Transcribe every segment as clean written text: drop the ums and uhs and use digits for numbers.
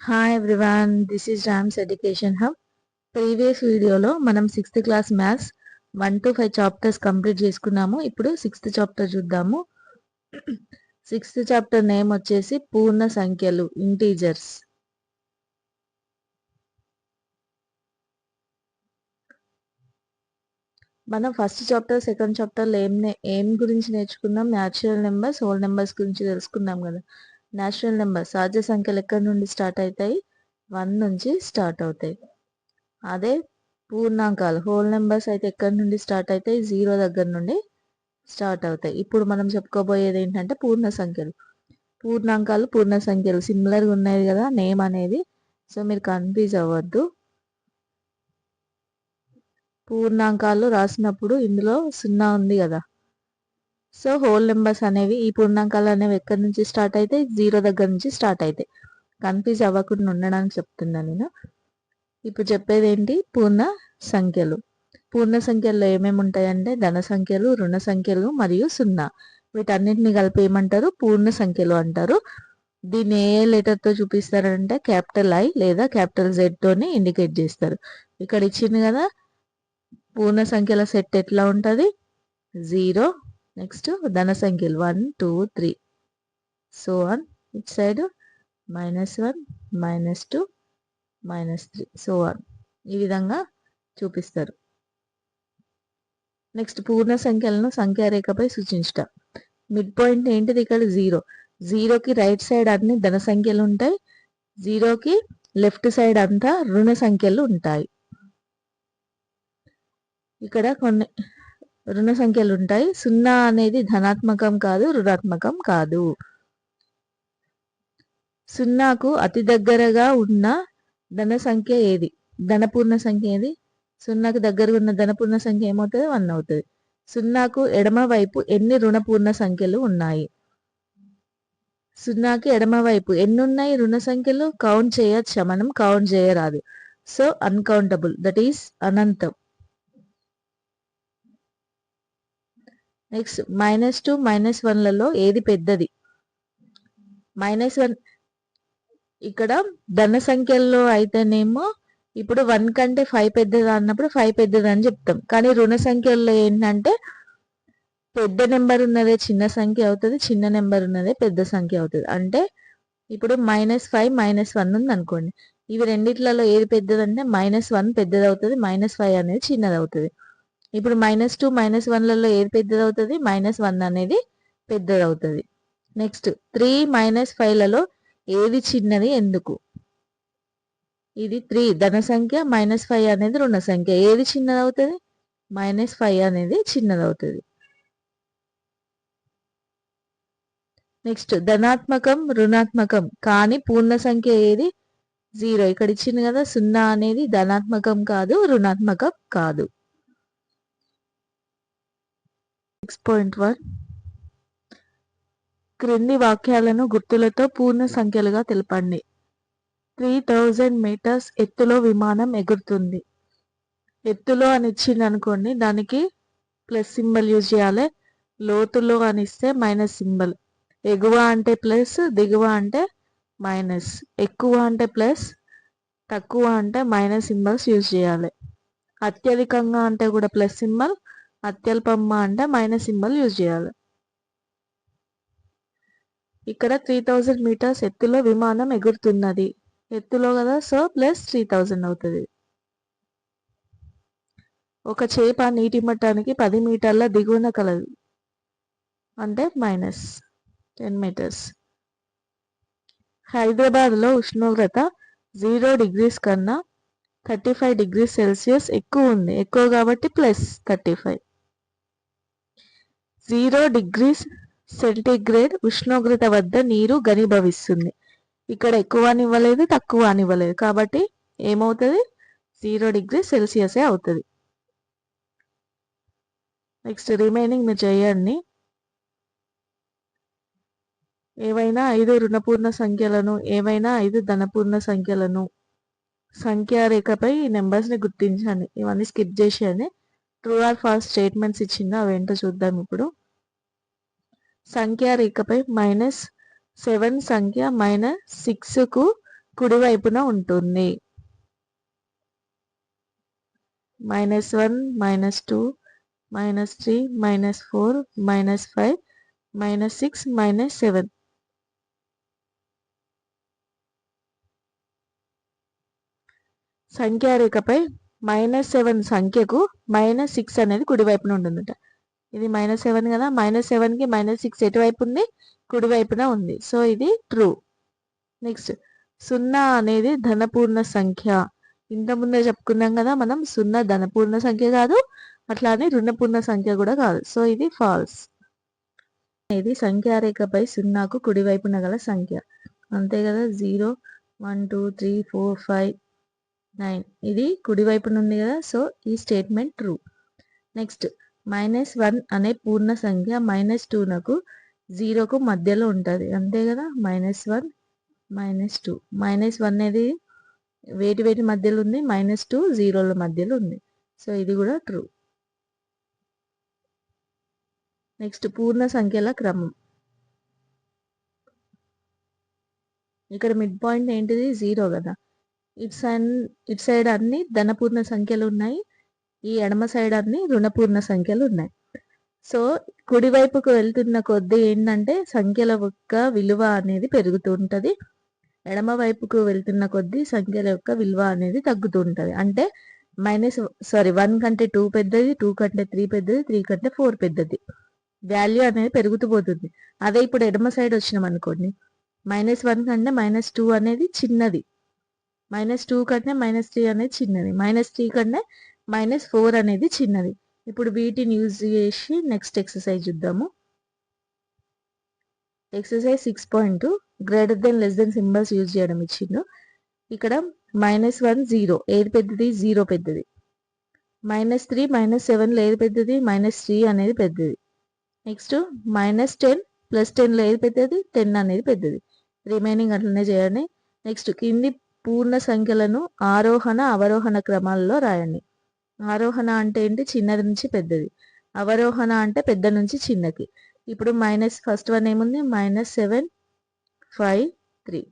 Hi everyone, this is Rams education hub. Previous వీడియోలో మనం 6th class maths 1 to 5 chapters complete చేసుకున్నాము. ఇప్పుడు 6th chapter చూద్దాము. 6th చాప్టర్ నేమ్ వచ్చేసి పూర్ణ సంఖ్యలు, ఇంటీజర్స్. మనం ఫస్ట్ చాప్టర్ సెకండ్ చాప్టర్లో ఏం గురించి నేర్చుకున్నాం? న్యాచురల్ నెంబర్స్, హోల్ నెంబర్స్ గురించి తెలుసుకున్నాం కదా. న్యాచురల్ నెంబర్స్ సహజ సంఖ్యలు ఎక్కడి నుండి స్టార్ట్ అవుతాయి? 1 నుంచి స్టార్ట్ అవుతాయి. అదే పూర్ణాంకాలు, హోల్ నెంబర్స్ అయితే ఎక్కడి నుండి స్టార్ట్ అవుతాయి? 0 దగ్గర నుండి స్టార్ట్ అవుతాయి. ఇప్పుడు మనం చెప్పుకోబోయేది ఏంటంటే పూర్ణ సంఖ్యలు. పూర్ణాంకాలు, పూర్ణ సంఖ్యలు సిమిలర్గా ఉన్నాయి కదా నేమ్ అనేది. సో మీరు కన్ఫ్యూజ్ అవ్వద్దు. పూర్ణాంకాలు రాసినప్పుడు ఇందులో 0 ఉంది కదా. సో హోల్ నెంబర్స్ అనేవి, ఈ పూర్ణాంకాలు అనేవి ఎక్కడి నుంచి స్టార్ట్ అవుతాయి? 0 దగ్గర నుంచి స్టార్ట్ అవుతాయి. కన్ఫ్యూజ్ అవ్వకుండా ఉండడానికి చెప్తున్నాను నేను. ఇప్పుడు చెప్పేది ఏంటి? పూర్ణ సంఖ్యలు. పూర్ణ సంఖ్యల్లో ఏమేమి ఉంటాయంటే ధన సంఖ్యలు, రుణ సంఖ్యలు మరియు 0. వీటన్నిటిని కలిపి ఏమంటారు? పూర్ణ సంఖ్యలు అంటారు. దీన్ని ఏ లెటర్తో చూపిస్తారంటే క్యాపిటల్ I లేదా క్యాపిటల్ Z తోని ఇండికేట్ చేస్తారు. ఇక్కడ ఇచ్చింది కదా పూర్ణ సంఖ్యల సెట్ ఎట్లా ఉంటుంది? 0, నెక్స్ట్ ధన సంఖ్యలు 1, 2, 3, so on. It side -1, -2, -3, so on. ఈ విధంగా చూపిస్తారు. నెక్స్ట్ పూర్ణ సంఖ్యలను సంఖ్యారేఖపై సూచించుట. మిడ్ పాయింట్ ఏంటిది? ఇక్కడ 0. 0కి రైట్ సైడ్ అన్ని ధన సంఖ్యలు ఉంటాయి. 0కి లెఫ్ట్ సైడ్ అంతా రుణ సంఖ్యలు ఉంటాయి. ఇక్కడ కొన్ని రుణ సంఖ్యలు ఉంటాయి. 0 అనేది ధనాత్మకం కాదు, రుణాత్మకం కాదు. 0కు అతి దగ్గరగా ఉన్న ధన సంఖ్య ఏది? ధనపూర్ణ సంఖ్య ఏది? 0కు దగ్గరగా ఉన్న ధనపూర్ణ సంఖ్య ఏమవుతుంది? 1 అవుతుంది. 0కు ఎడమ వైపు ఎన్ని రుణపూర్ణ సంఖ్యలు ఉన్నాయి? 0కి ఎడమ వైపు ఎన్ని ఉన్నాయి రుణ సంఖ్యలు? కౌంట్ చేయొచ్చా? మనం కౌంట్ చేయరాదు. సో అన్కౌంటబుల్, దట్ ఈస్ అనంతం. నెక్స్ట్ -2, -1లలో ఏది పెద్దది? -1 ఇక్కడ ధన సంఖ్యల్లో అయితేనేమో ఇప్పుడు 1 కంటే 5 పెద్దదా అన్నప్పుడు 5 పెద్దది అని చెప్తాం. కానీ రుణ సంఖ్యల్లో ఏంటంటే పెద్ద నెంబర్ ఉన్నదే చిన్న సంఖ్య అవుతుంది, చిన్న నెంబర్ ఉన్నదే పెద్ద సంఖ్య అవుతుంది. అంటే ఇప్పుడు -5, -1 ఉంది అనుకోండి. ఇవి రెండిట్లలో ఏది పెద్దదంటే -1 పెద్దది అవుతుంది, -5 అనేది చిన్నది అవుతుంది. ఇప్పుడు -2, -1లలో ఏది పెద్దది అవుతుంది? -1 అనేది పెద్దది అవుతుంది. నెక్స్ట్ 3, -5లలో ఏది చిన్నది? ఎందుకు? ఇది 3 ధన సంఖ్య, -5 అనేది రుణ సంఖ్య. ఏది చిన్నది అవుతుంది? -5 అనేది చిన్నది అవుతుంది. నెక్స్ట్ ధనాత్మకం, రుణాత్మకం కానీ పూర్ణ సంఖ్య ఏది? 0. ఇక్కడ ఇచ్చింది కదా 0 అనేది ధనాత్మకం కాదు, రుణాత్మకం కాదు. 6.1 క్రింది వాక్యాలను గుర్తులతో పూర్ణ సంఖ్యలుగా తెలపండి. 3000 మీటర్స్ ఎత్తులో విమానం ఎగురుతుంది. ఎత్తులో అని ఇచ్చింది అనుకోండి, దానికి ప్లస్ సింబల్ యూజ్ చేయాలి. లోతులో అని ఇస్తే మైనస్ సింబల్. ఎగువ అంటే ప్లస్, దిగువ అంటే మైనస్. ఎక్కువ అంటే ప్లస్, తక్కువ అంటే మైనస్ సింబల్స్ యూజ్ చేయాలి. అత్యధికంగా అంటే కూడా ప్లస్ సింబల్, అత్యల్పంగా అంటే మైనస్ సింబల్ యూజ్ చేయాలి. ఇక్కడ 3000 మీటర్స్ ఎత్తులో విమానం ఎగురుతున్నది. ఎత్తులో కదా, సో ప్లస్ 3000 అవుతుంది. ఒక చేప నీటి మట్టానికి 10 మీటర్ల దిగువన కలదు, అంటే -10 మీటర్స్. హైదరాబాద్లో ఉష్ణోగ్రత 0 degrees కన్నా 35 degrees Celsius ఎక్కువ ఉంది. ఎక్కువ కాబట్టి +35. 0 degrees సెంటీగ్రేడ్ ఉష్ణోగ్రత వద్ద నీరు ఘనీభవిస్తుంది. ఇక్కడ ఎక్కువ అనివ్వలేదు, తక్కువ అనివ్వలేదు, కాబట్టి ఏమవుతుంది? 0 degrees Celsius అవుతుంది. నెక్స్ట్ రిమైనింగ్ మీరు చేయండి. ఏవైనా 5 రుణపూర్ణ సంఖ్యలను, ఏవైనా 5 ధనపూర్ణ సంఖ్యలను సంఖ్యారేఖపై ఈ నెంబర్స్ని గుర్తించండి. ఇవన్నీ స్కిప్ చేసేయండి. ట్రూ ఆర్ ఫాల్స్ స్టేట్మెంట్స్ ఇచ్చిందా అవేంటో చూద్దాం ఇప్పుడు. సంఖ్యారేఖపై -7 సంఖ్య -6కు కుడివైపున ఉంటుంది. -1, -2, -3, -4, -5, -6, -7. సంఖ్యారేఖపై -7 సంఖ్యకు -6 అనేది కుడివైపున ఉంటుందట. ఇది -7 కదా, -7కి -6 ఎటువైపు ఉంది? కుడివైపున ఉంది. సో ఇది ట్రూ. నెక్స్ట్ 0 అనేది ధనపూర్ణ సంఖ్య. ఇంతకుముందే చెప్పుకున్నాం కదా మనం, 0 ధనపూర్ణ సంఖ్య కాదు, అట్లానే రుణపూర్ణ సంఖ్య కూడా కాదు. సో ఇది ఫాల్స్. ఇది సంఖ్యారేఖపై 0కు కుడివైపున గల సంఖ్య. అంతే కదా, 0, 1, 2, 3, 4, 5, 9 ఇది కుడివైపున ఉంది కదా. సో ఈ స్టేట్మెంట్ ట్రూ. నెక్స్ట్ -1 అనే పూర్ణ సంఖ్య -2నకు 0కు మధ్యలో ఉంటుంది. అంతే కదా, -1, -2. -1 అనేది వేటి మధ్యలో ఉంది? -2, 0ల మధ్యలో ఉంది. సో ఇది కూడా ట్రూ. నెక్స్ట్ పూర్ణ సంఖ్యల క్రమం. ఇక్కడ మిడ్ పాయింట్ ఏంటిది? 0 కదా. ఇటు సైడ్ అన్ని ధనపూర్ణ సంఖ్యలు ఉన్నాయి, ఈ ఎడమ సైడ్ అన్ని రుణపూర్ణ సంఖ్యలు ఉన్నాయి. సో కుడివైపుకు వెళ్తున్న కొద్దీ ఏంటంటే సంఖ్యల యొక్క విలువ అనేది పెరుగుతూ ఉంటుంది, ఎడమ వైపుకు వెళ్తున్న కొద్దీ సంఖ్యల యొక్క విలువ అనేది తగ్గుతూ ఉంటుంది. అంటే 1 కంటే 2 పెద్దది, 2 కంటే 3 పెద్దది, 3 కంటే 4 పెద్దది. వాల్యూ అనేది పెరుగుతూ పోతుంది. అదే ఇప్పుడు ఎడమ సైడ్ వచ్చినాం అనుకోండి, -1 కంటే -2 అనేది చిన్నది, -2 కంటే -3 అనేది చిన్నది, -3 కంటే -4 అనేది చిన్నది. ఇప్పుడు వీటిని యూజ్ చేసి నెక్స్ట్ ఎక్సర్సైజ్ చూద్దాము. Exercise 6.2 greater than less than symbols use చేయడం ఇచ్చిండు. ఇక్కడ -1, 0 ఏది పెద్దది? 0 పెద్దది. -3, -7లో ఏది పెద్దది? -3 అనేది పెద్దది. నెక్స్ట్ -10 +10లో ఏది పెద్దది? 10 అనేది పెద్దది. రిమైనింగ్ అట్లనే చేయండి. నెక్స్ట్ కింది పూర్ణ సంఖ్యలను ఆరోహణ అవరోహణ క్రమాల్లో రాయండి. ఆరోహణ అంటే ఏంటి? చిన్నది నుంచి పెద్దది. అవరోహణ అంటే పెద్ద నుంచి చిన్నకి. ఇప్పుడు ఫస్ట్ వన్ ఏముంది? -7, 5, 3.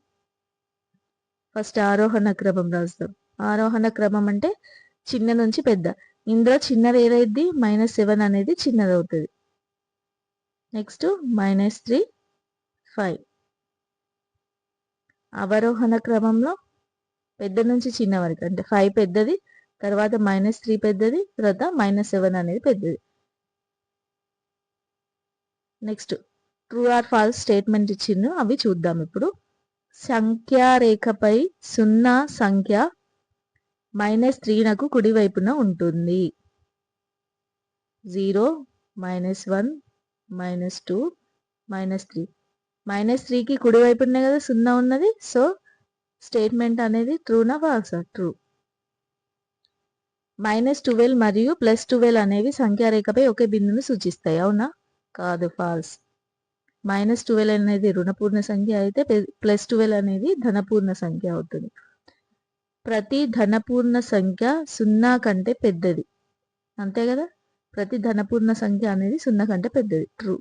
ఫస్ట్ ఆరోహణ క్రమం రాస్తాం. ఆరోహణ క్రమం అంటే చిన్న నుంచి పెద్ద. ఇందులో చిన్నది ఏదైద్ది? -7 అనేది చిన్నది అవుతుంది. నెక్స్ట్ -3, 5. అవరోహణ క్రమంలో పెద్ద నుంచి చిన్న వరకు, అంటే 5 పెద్దది, తర్వాత -3 పెద్దది, తర్వాత -7 అనేది పెద్దది. Next true or false statement ఇచ్చిండు, అవి చూద్దాం ఇప్పుడు. సంఖ్యారేఖపై 0 సంఖ్య -3నకు కుడివైపున ఉంటుంది. 0, -1, -2, -3. -3కి కుడివైపునే కదా 0 ఉన్నది. సో స్టేట్మెంట్ అనేది ట్రూనా ఫాల్సా? ట్రూ. -12 మరియు +12 అనేవి సంఖ్యారేఖపై ఒకే బిందువును సూచిస్తాయి. అవునా? కాదు, ఫాల్స్. -12 అనేది రుణపూర్ణ సంఖ్య అయితే +12 అనేది ధనపూర్ణ సంఖ్య అవుతుంది. ప్రతి ధనపూర్ణ సంఖ్య 0 కంటే పెద్దది. అంతే కదా, ప్రతి ధనపూర్ణ సంఖ్య అనేది 0 కంటే పెద్దది. ట్రూ.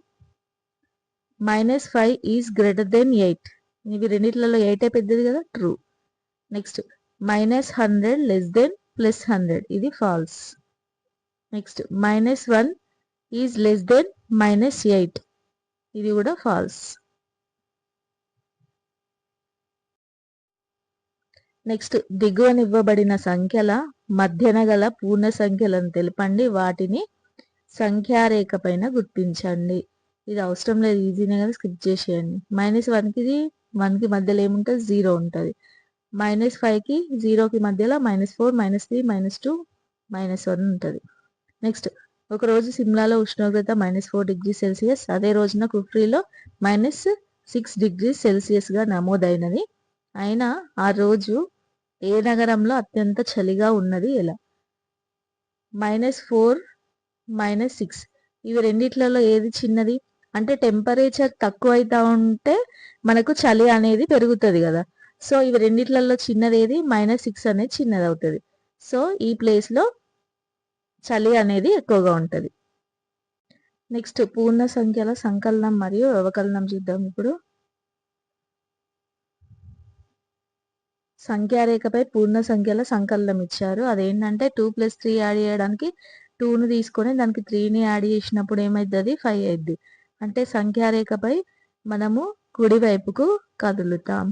-5 is greater than 8. ఇవి రెండిట్లలో 8 పెద్దది కదా. ట్రూ. Next -100 less than +100. ఇది false. Next -1 is less than -8. ఇది కూడా ఫాల్స్. నెక్స్ట్ దిగువనివ్వబడిన సంఖ్యల మధ్యన గల పూర్ణ సంఖ్యలను తెలపండి, వాటిని సంఖ్యారేఖ పైన గుర్తించండి. ఇది అవసరం లేదు, ఈజీనే కదా, స్కిప్ చేసేయండి. -1కి 1కి మధ్యలో ఏముంటుంది? 0 ఉంటుంది. -5కి 0కి మధ్యలో -4, -3, -2, -1 ఉంటుంది. నెక్స్ట్ ఒకరోజు సిమ్లాలో ఉష్ణోగ్రత -4 డిగ్రీ సెల్సియస్, అదే రోజున కుఫ్రీలో -6 డిగ్రీ సెల్సియస్గా నమోదైనది. అయినా ఆ రోజు ఏ నగరంలో అత్యంత చలిగా ఉన్నది? ఎలా? -4, -6 ఇవి రెండిట్లలో ఏది చిన్నది? అంటే టెంపరేచర్ తక్కువ అవుతా ఉంటే మనకు చలి అనేది పెరుగుతుంది కదా. సో ఇవి రెండిట్లలో చిన్నది ఏది? -6 అనేది చిన్నది అవుతుంది. సో ఈ ప్లేస్లో చలి అనేది ఎక్కువగా ఉంటుంది. నెక్స్ట్ పూర్ణ సంఖ్యల సంకలనం మరియు వ్యవకలనం చూద్దాం ఇప్పుడు. సంఖ్యారేఖపై పూర్ణ సంఖ్యల సంకలనం ఇచ్చారు. అదేంటంటే 2 + 3 యాడ్ చేయడానికి 2ని తీసుకొని దానికి 3ని యాడ్ చేసినప్పుడు ఏమైతుంది 5 అయింది. అంటే సంఖ్యారేఖపై మనము కుడివైపుకు కదులుతాం.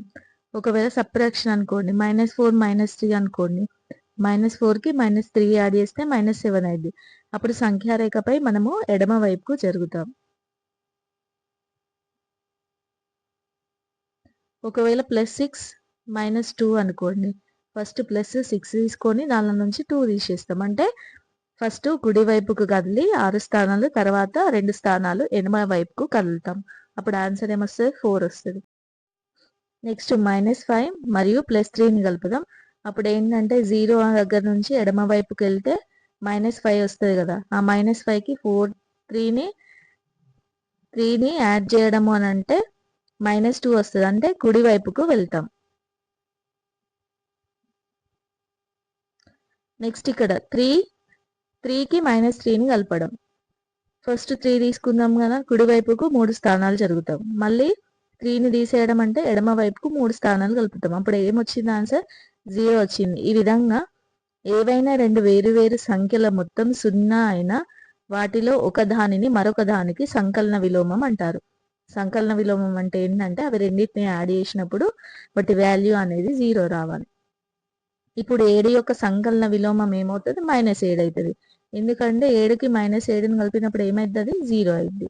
ఒకవేళ సబ్ట్రాక్షన్ అనుకోండి, -4 -3 అనుకోండి, -4కి -3 యాడ్ చేస్తే -7 అయింది. అప్పుడు సంఖ్యారేఖపై మనము ఎడమ వైపుకు జరుగుతాం. ఒకవేళ +6 -2 అనుకోండి, ఫస్ట్ +6 తీసుకొని దానిలో నుంచి 2 తీసేస్తాం. అంటే ఫస్ట్ కుడి వైపుకు కదిలి 6 స్థానాలు, తర్వాత 2 స్థానాలు ఎడమ వైపుకు కదులుతాం. అప్పుడు ఆన్సర్ ఏమొస్తుంది 4 వస్తుంది. నెక్స్ట్ -5 మరియు +3ని కలుపుదాం. అప్పుడు ఏంటంటే 0 దగ్గర నుంచి ఎడమ వైపుకి వెళ్తే -5 వస్తుంది కదా. ఆ -5కి 3ని యాడ్ చేయడము అని అంటే -2 వస్తుంది. అంటే కుడి వైపుకు వెళ్తాం. నెక్స్ట్ ఇక్కడ 3కి -3ని కలపడం. ఫస్ట్ 3 తీసుకుందాం కదా, కుడివైపుకు 3 స్థానాలు జరుగుతాం. మళ్ళీ 3ని తీసేయడం అంటే ఎడమ వైపుకు 3 స్థానాలు కలుపుతాం. అప్పుడు ఏమొచ్చింది ఆన్సర్ 0 వచ్చింది. ఈ విధంగా ఏవైనా 2 వేరు సంఖ్యల మొత్తం 0 అయినా వాటిలో ఒక దానిని మరొక దానికి సంకలన విలోమం అంటారు. సంకలన విలోమం అంటే ఏంటంటే అవి రెండింటిని యాడ్ చేసినప్పుడు వాటి వాల్యూ అనేది 0 రావాలి. ఇప్పుడు 7 యొక్క సంకలన విలోమం ఏమవుతుంది -7 అవుతుంది. ఎందుకంటే 7కి -7ని కలిపినప్పుడు ఏమైతుంది 0 అయింది.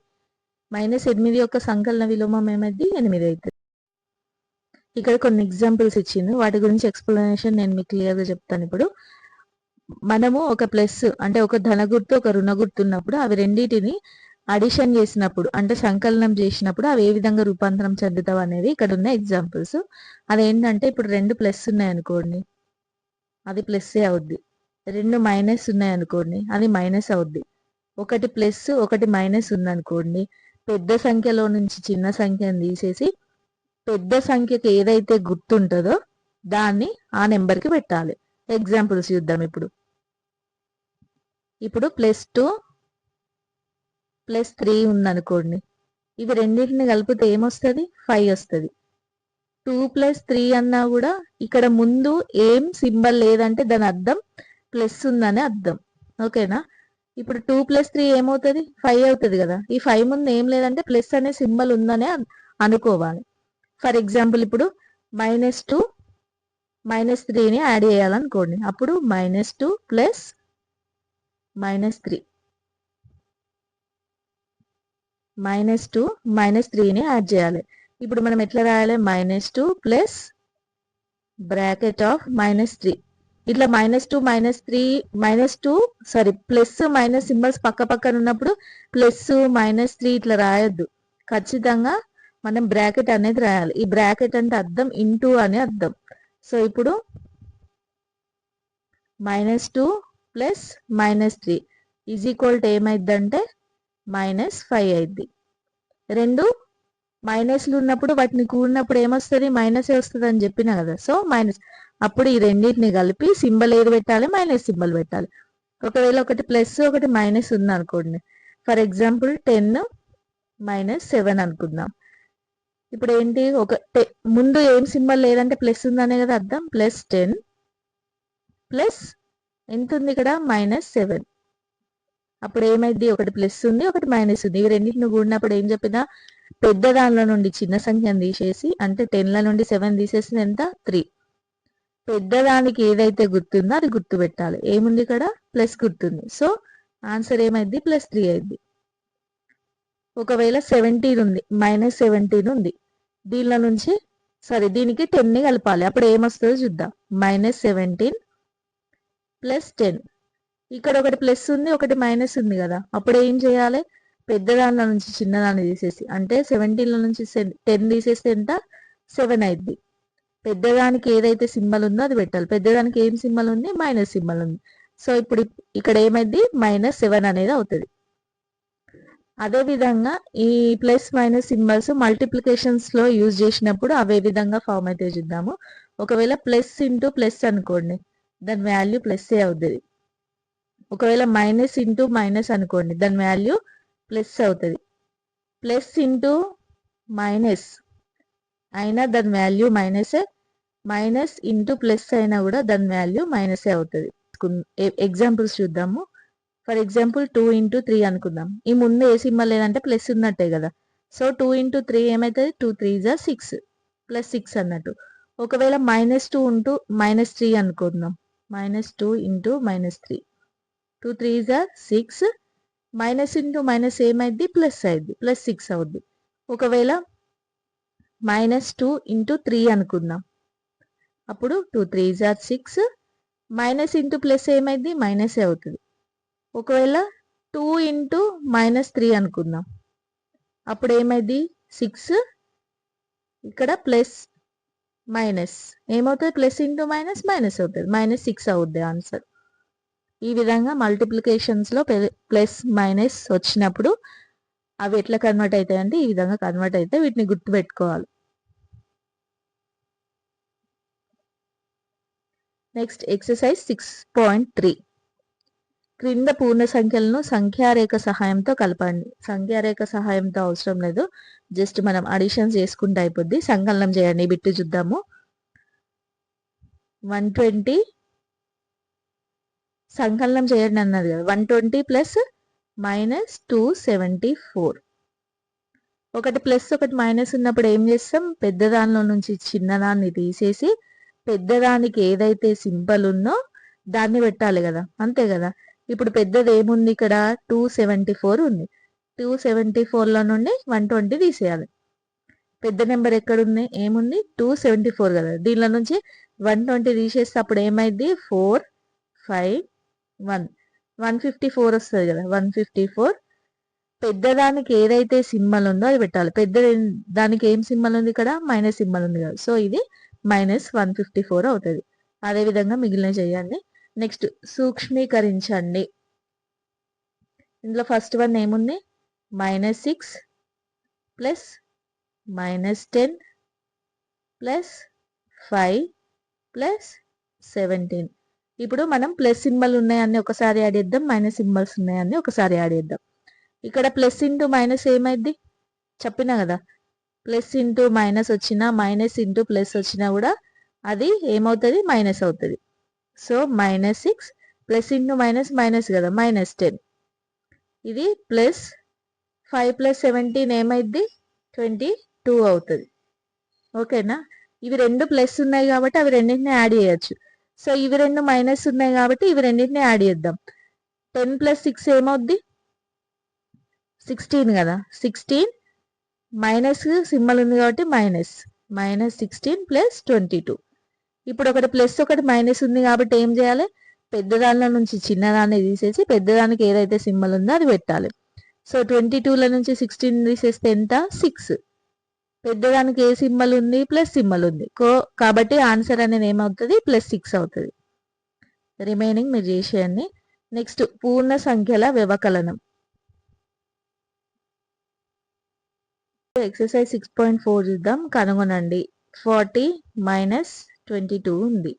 -8 యొక్క సంకలన విలోమం ఏమైంది 8 అవుతుంది. ఇక్కడ కొన్ని ఎగ్జాంపుల్స్ ఇచ్చింది, వాటి గురించి ఎక్స్ప్లెనేషన్ నేను మీకు క్లియర్గా చెప్తాను. ఇప్పుడు మనము ఒక ప్లస్ అంటే ఒక ధన గుర్తు ఒక రుణ గుర్తు ఉన్నప్పుడు అవి రెండింటిని అడిషన్ చేసినప్పుడు అంటే సంకలనం చేసినప్పుడు అవి ఏ విధంగా రూపాంతరం చెందుతావు అనేది ఇక్కడ ఉన్న ఎగ్జాంపుల్స్. అదేంటంటే ఇప్పుడు 2 ప్లస్ ఉన్నాయి అనుకోండి, అది ప్లస్సే అవుద్ది. 2 మైనస్ ఉన్నాయి అనుకోండి, అది మైనస్ అవుద్ది. ఒకటి ప్లస్ ఒకటి మైనస్ ఉందనుకోండి, పెద్ద సంఖ్యలో నుంచి చిన్న సంఖ్యను తీసేసి పెద్ద సంఖ్యకి ఏదైతే గుర్తుంటుందో దాన్ని ఆ నెంబర్కి పెట్టాలి. ఎగ్జాంపుల్స్ చూద్దాం. ఇప్పుడు +2 +3 ఉందనుకోండి, ఇవి రెండింటిని కలిపితే ఏమొస్తుంది 5 వస్తుంది. 2 + 3 అన్నా కూడా ఇక్కడ ముందు ఏం సింబల్ లేదంటే దాని అర్థం ప్లస్ ఉందని అర్థం. ఓకేనా. ఇప్పుడు 2 + 3 ఏమవుతుంది 5 అవుతుంది కదా. ఈ 5 ముందు ఏం లేదంటే ప్లస్ అనే సింబల్ ఉందనే అనుకోవాలి. ఫర్ ఎగ్జాంపుల్ ఇప్పుడు -2 -3ని యాడ్ చేయాలనుకోండి, అప్పుడు -2 + -3 -2 -3ని యాడ్ చేయాలి. ఇప్పుడు మనం ఎట్లా రాయాలి -2 ప్లస్ బ్రాకెట్ ఆఫ్ -3. ఇట్లా -2 -3 -2 ప్లస్ మైనస్ సింబల్స్ పక్క పక్కన ఉన్నప్పుడు +-3 ఇట్లా రాయొద్దు. ఖచ్చితంగా మనం బ్రాకెట్ అనేది రాయాలి. ఈ బ్రాకెట్ అంటే అర్థం ఇంటూ అని అర్థం. సో ఇప్పుడు -2 + -3 ఈజ్ ఈక్వల్ టు ఏమైందంటే -5 అయింది. రెండు మైనస్లు ఉన్నప్పుడు వాటిని కూడినప్పుడు ఏమొస్తుంది మైనసే వస్తుంది అని చెప్పిన కదా. So minus. అప్పుడు ఈ రెండింటిని కలిపి సింబల్ ఏది పెట్టాలి మైనస్ సింబల్ పెట్టాలి. ఒకవేళ ఒకటి ప్లస్ ఒకటి మైనస్ ఉంది అనుకోండి, ఫర్ ఎగ్జాంపుల్ 10 - 7 అనుకుందాం. ఇప్పుడు ఏంటి ముందు ఏం సింబల్ లేదంటే ప్లస్ ఉందనే కదా అర్థం. +10 ప్లస్ ఎంత ఉంది ఇక్కడ -7. అప్పుడు ఏమైంది ఒకటి ప్లస్ ఉంది ఒకటి మైనస్ ఉంది. ఇవి రెండింటిని కూడినప్పుడు ఏం చెప్పినా పెద్ద దానిలో నుండి చిన్న సంఖ్యను తీసేసి అంటే 10ల నుండి 7 తీసేసి ఎంత 3. పెద్దదానికి ఏదైతే గుర్తుందో అది గుర్తు పెట్టాలి. ఏముంది ఇక్కడ ప్లస్ గుర్తుంది. సో ఆన్సర్ ఏమైంది +3 అయింది. ఒకవేళ 17 ఉంది -17 ఉంది, దీనిలో నుంచి దీనికి 10ని కలపాలి. అప్పుడు ఏమొస్తుందో చూద్దాం. -17 + 10. ఇక్కడ ఒకటి ప్లస్ ఉంది ఒకటి మైనస్ ఉంది కదా. అప్పుడు ఏం చేయాలి పెద్దదానిలో నుంచి చిన్నదాన్ని తీసేసి అంటే 17లో నుంచి 10 తీసేస్తే ఎంత 7 అయింది. పెద్దదానికి ఏదైతే సింబల్ ఉందో అది పెట్టాలి. పెద్దదానికి ఏం సింబల్ ఉంది మైనస్ సింబల్ ఉంది. సో ఇప్పుడు ఇక్కడ ఏమైంది -7 అనేది అవుతుంది. అదేవిధంగా ఈ ప్లస్ మైనస్ సింబల్స్ మల్టిప్లికేషన్స్ లో యూజ్ చేసినప్పుడు అవే విధంగా ఫామ్ అయితే చూద్దాము. ఒకవేళ ప్లస్ ఇంటూ ప్లస్ అనుకోండి, దాని వాల్యూ ప్లస్సే అవుతుంది. ఒకవేళ మైనస్ ఇంటూ మైనస్ అనుకోండి, దాని వాల్యూ ప్లస్ అవుతుంది. ప్లస్ ఇంటూ మైనస్ అయినా దాని వాల్యూ మైనసే మైనస్ ఇంటూ ప్లస్ అయినా కూడా దాని వాల్యూ మైనసే అవుతుంది. ఎగ్జాంపుల్స్ చూద్దాము. ఫర్ ఎగ్జాంపుల్ 2 ఇంటూ 3 అనుకుందాం. ఈ ముందు ఏ సింబల్ లేదంటే ప్లస్ ఉన్నట్టే కదా. సో 2 ఇంటూ 3 ఏమవుతుంది? 2 3 6 ప్లస్ 6 అన్నట్టు. ఒకవేళ -2 ఇంటూ -3 అనుకుందాం. -2 ఇంటూ -3 2 3 6 మైనస్ ఇంటూ మైనస్ ఏమైంది? ప్లస్ అయింది, ప్లస్ 6 అవుద్ది. ఒకవేళ -2 ఇంటూ 3 అనుకుందాం. అప్పుడు 2 3 6 మైనస్ ఇంటూ ప్లస్ ఏమైంది? మైనసే అవుతుంది. ఒకవేళ 2 ఇంటూ -3 అనుకుందాం. అప్పుడు ఏమైంది? 6 ఇక్కడ ప్లస్ మైనస్ ఏమవుతుంది? ప్లస్ ఇంటూ మైనస్ మైనస్ అవుతుంది, -6 అవుద్ది ఆన్సర్. ఈ విధంగా మల్టిప్లికేషన్స్లో ప్లస్ మైనస్ వచ్చినప్పుడు అవి ఎట్లా కన్వర్ట్ అవుతాయి అంటే ఈ విధంగా కన్వర్ట్ అయితే వీటిని గుర్తుపెట్టుకోవాలి. Next exercise 6.3. క్రింద పూర్ణ సంఖ్యలను సంఖ్యారేఖ సహాయంతో కలపండి. సంఖ్యారేఖ సహాయంతో అవసరం లేదు, జస్ట్ మనం అడిషన్స్ చేసుకుంటే అయిపోద్ది. సంకలనం చేయండి. బిట్టు చూద్దాము. 120 సంకలనం చేయండి అన్నది కదా. 120 ప్లస్ -274. ఒకటి ప్లస్ ఒకటి మైనస్ ఉన్నప్పుడు ఏం చేస్తాం? పెద్ద దానిలో నుంచి చిన్నదాన్ని తీసేసి పెద్దదానికి ఏదైతే సింబల్ ఉందో దాన్ని పెట్టాలి కదా, అంతే కదా. ఇప్పుడు పెద్దది ఏముంది ఇక్కడ? 274 ఉంది. 274లో నుండి 120 తీసేయాలి. పెద్ద నెంబర్ ఎక్కడుంది? ఏముంది? 274 కదా. దీనిలో నుంచి 120 తీసేస్తే అప్పుడు ఏమైంది? 4 5 1 154 వస్తుంది కదా. 154 పెద్దదానికి ఏదైతే సింబల్ ఉందో అది పెట్టాలి. పెద్ద దానికి ఏం సింబల్ ఉంది ఇక్కడ? మైనస్ సింబల్ ఉంది కదా. సో ఇది -154 అవుతుంది. అదేవిధంగా మిగిలిన చేయండి. నెక్స్ట్ సూక్ష్మీకరించండి. ఇందులో ఫస్ట్ వన్ ఏముంది? -6 ప్లస్ -10 ప్లస్ 5 ప్లస్ 17. ఇప్పుడు మనం ప్లస్ సింబల్ ఉన్నాయని ఒకసారి యాడ్ చేద్దాం, మైనస్ సింబల్స్ ఉన్నాయని ఒకసారి యాడ్ చేద్దాం. ఇక్కడ ప్లస్ ఇంటూ మైనస్ ఏమైంది? చెప్పినా కదా, ప్లస్ ఇంటూ మైనస్ వచ్చినా మైనస్ ఇంటూ ప్లస్ వచ్చినా కూడా అది ఏమవుతుంది? మైనస్ అవుతుంది. So -6 plus into minus minus కదా, -10. ఇది ప్లస్ 5 ప్లస్ 17 ఏమైంది? 22 అవుతుంది. ఓకేనా. ఇవి రెండు ప్లస్ ఉన్నాయి కాబట్టి అవి రెండింటిని యాడ్ చేయొచ్చు. సో ఇవి రెండు మైనస్ ఉన్నాయి కాబట్టి ఇవి రెండింటిని యాడ్ చేద్దాం. 10 ప్లస్ 6 ఏమవుద్ది? 16 కదా. 16 మైనస్ సింబల్ ఉంది కాబట్టి -16 ప్లస్ 22. ఇప్పుడు ఒకటి ప్లస్ ఒకటి మైనస్ ఉంది కాబట్టి ఏం చేయాలి? పెద్దదానిలో నుంచి చిన్నదాన్ని తీసేసి పెద్దదానికి ఏదైతే సింబల్ ఉందో అది పెట్టాలి. సో 22లో నుంచి 16 తీసేస్తే ఎంత? 6. పెద్దదానికి ఏ సింబల్ ఉంది? ప్లస్ సింబల్ ఉంది కాబట్టి ఆన్సర్ అనేది ఏమవుతుంది? +6 అవుతుంది. రిమైనింగ్ మీరు చేసేయండి. నెక్స్ట్ పూర్ణ సంఖ్యల వ్యవకలనం. ఎక్సర్సైజ్ 6.4 చూద్దాం. కనుగొనండి. 40 - 22 ఉంది.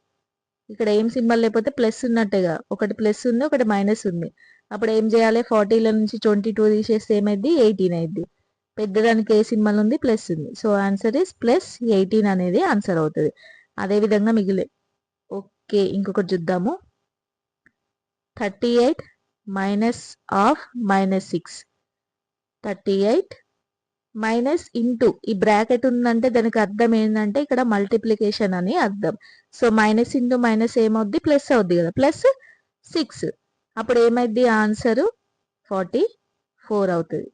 ఇక్కడ ఏం సింబల్ లేకపోతే ప్లస్ ఉన్నట్టేగా. ఒకటి ప్లస్ ఉంది, ఒకటి మైనస్ ఉంది. అప్పుడు ఏం చేయాలి? 40లో నుంచి 22 తీసేస్తే ఏమైంది? 18 అయింది. పెద్దదానికి ఏ సింబల్ ఉంది? ప్లస్ ఉంది. సో ఆన్సర్ ఇస్ +18 అనేది ఆన్సర్ అవుతుంది. అదేవిధంగా మిగిలే. ఓకే, ఇంకొకటి చూద్దాము. 38 -6 38 మైనస్ ఇంటూ ఈ బ్రాకెట్ ఉందంటే దానికి అర్థం ఏంటంటే ఇక్కడ మల్టిప్లికేషన్ అని అర్థం. సో మైనస్ ఇంటూ మైనస్ ఏమవుద్ది? ప్లస్ అవుద్ది కదా, +6. అప్పుడు ఏమైద్ది? ఆన్సరు 44 అవుతుంది.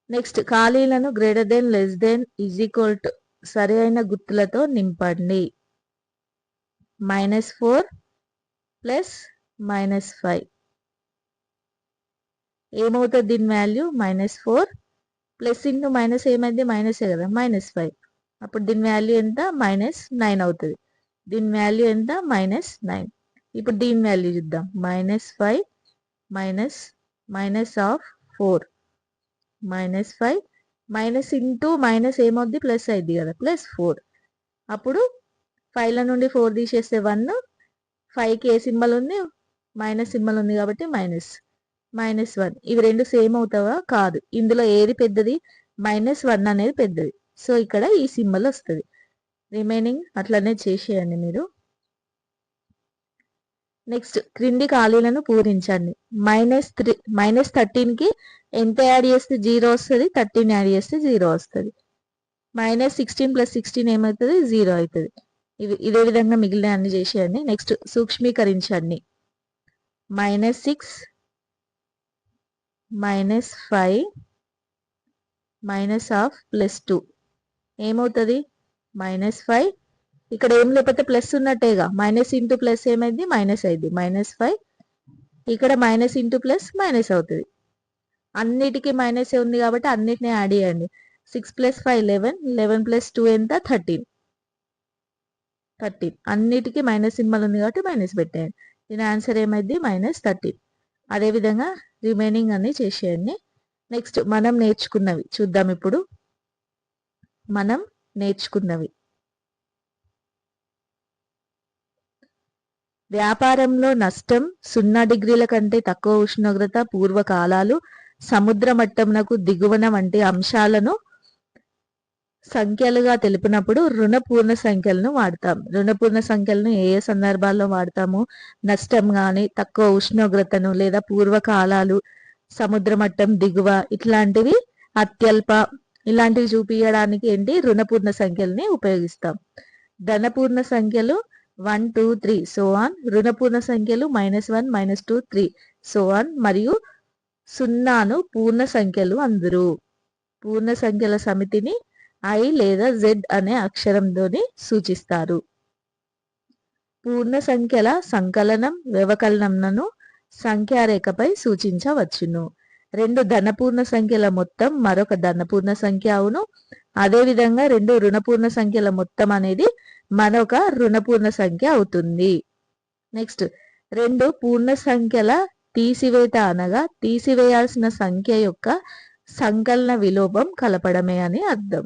నెక్స్ట్ ఖాళీలను greater than, less than, equal to సరి అయిన గుర్తులతో నింపండి. -4 ప్లస్ -5 ఏమవుతుంది? దీని వాల్యూ -4 ప్లస్ ఇంటూ మైనస్ ఏమైంది? మైనసే కదా, -5. అప్పుడు దీని వాల్యూ ఎంత? -9 అవుతుంది. దీని వాల్యూ ఎంత? -9. ఇప్పుడు దీని వాల్యూ చూద్దాం. -5 -4 -5 మైనస్ ఇంటూ మైనస్ ఏమవుద్ది? ప్లస్ అయింది కదా, +4. అప్పుడు 5లో నుండి 4 తీసేస్తే 1, 5కి ఏ సింబల్ ఉంది? మైనస్ సింబల్ ఉంది కాబట్టి -1. ఇవి రెండు సేమ్ అవుతావా? కాదు. ఇందులో ఏది పెద్దది? -1 అనేది పెద్దది. సో ఇక్కడ ఈ సింబల్ వస్తుంది. రిమైనింగ్ అట్లనే చేసేయండి మీరు. నెక్స్ట్ క్రింది ఖాళీలను పూరించండి. -13కి ఎంత యాడ్ చేస్తే 0 వస్తుంది, 13 యాడ్ చేస్తే 0 వస్తుంది. -16 + 16 ఏమవుతుంది, 0 అవుతుంది. ఇదే విధంగా మిగిలిన అన్ని చేసేయండి. నెక్స్ట్ సూక్ష్మీకరించండి. -6 -5 -12 +2 ఏమవుతుంది, -5. ఇక్కడ ఏం లేకపోతే ప్లస్ ఉన్నట్టేగా, మైనస్ ఇంటూ ప్లస్ ఏమైంది, మైనస్ అయింది. -5 ఇక్కడ మైనస్ ఇంటూ ప్లస్ మైనస్ అవుతుంది. అన్నిటికీ మైనస్ ఉంది కాబట్టి అన్నిటిని యాడ్ చేయండి. 6 + 5 11, 11 + 2 ఎంత, 13. అన్నిటికీ మైనస్ సింబల్ ఉంది కాబట్టి మైనస్ పెట్టేయండి. దీని ఆన్సర్ ఏమైంది, -13. అదేవిధంగా రిమైనింగ్ అన్ని చేసేయండి. నెక్స్ట్ మనం నేర్చుకున్నవి చూద్దాం. ఇప్పుడు మనం నేర్చుకున్నవి, వ్యాపారంలో నష్టం, 0 డిగ్రీల కంటే తక్కువ ఉష్ణోగ్రత, పూర్వకాలాలు, సముద్ర మట్టమునకు దిగువన వంటి అంశాలను సంఖ్యలుగా తెలిపినప్పుడు రుణపూర్ణ సంఖ్యలను వాడతాం. రుణపూర్ణ సంఖ్యలను ఏ ఏ సందర్భాల్లో వాడతాము, నష్టం కానీ, తక్కువ ఉష్ణోగ్రతను లేదా పూర్వకాలాలు, సముద్ర మట్టం దిగువ, ఇట్లాంటివి అత్యల్ప, ఇలాంటివి చూపించడానికి ఏంటి రుణపూర్ణ సంఖ్యల్ని ఉపయోగిస్తాం. ధనపూర్ణ సంఖ్యలు 1 2 3 సో ఆన్, రుణపూర్ణ సంఖ్యలు -1 -2 3 సో ఆన్, మరియు 0ను పూర్ణ సంఖ్యలు అందరు. పూర్ణ సంఖ్యల సమితిని I లేదా Z అనే అక్షరంతోని సూచిస్తారు. పూర్ణ సంఖ్యల సంకలనం, వ్యవకలనంను సంఖ్యారేఖపై సూచించవచ్చును. 2 ధనపూర్ణ సంఖ్యల మొత్తం మరొక ధనపూర్ణ సంఖ్య అవును. అదేవిధంగా 2 రుణపూర్ణ సంఖ్యల మొత్తం అనేది మరొక రుణపూర్ణ సంఖ్య అవుతుంది. నెక్స్ట్ 2 పూర్ణ సంఖ్యల తీసివేత అనగా తీసివేయాల్సిన సంఖ్య యొక్క సంకలన విలోపం కలపడమే అని అర్థం.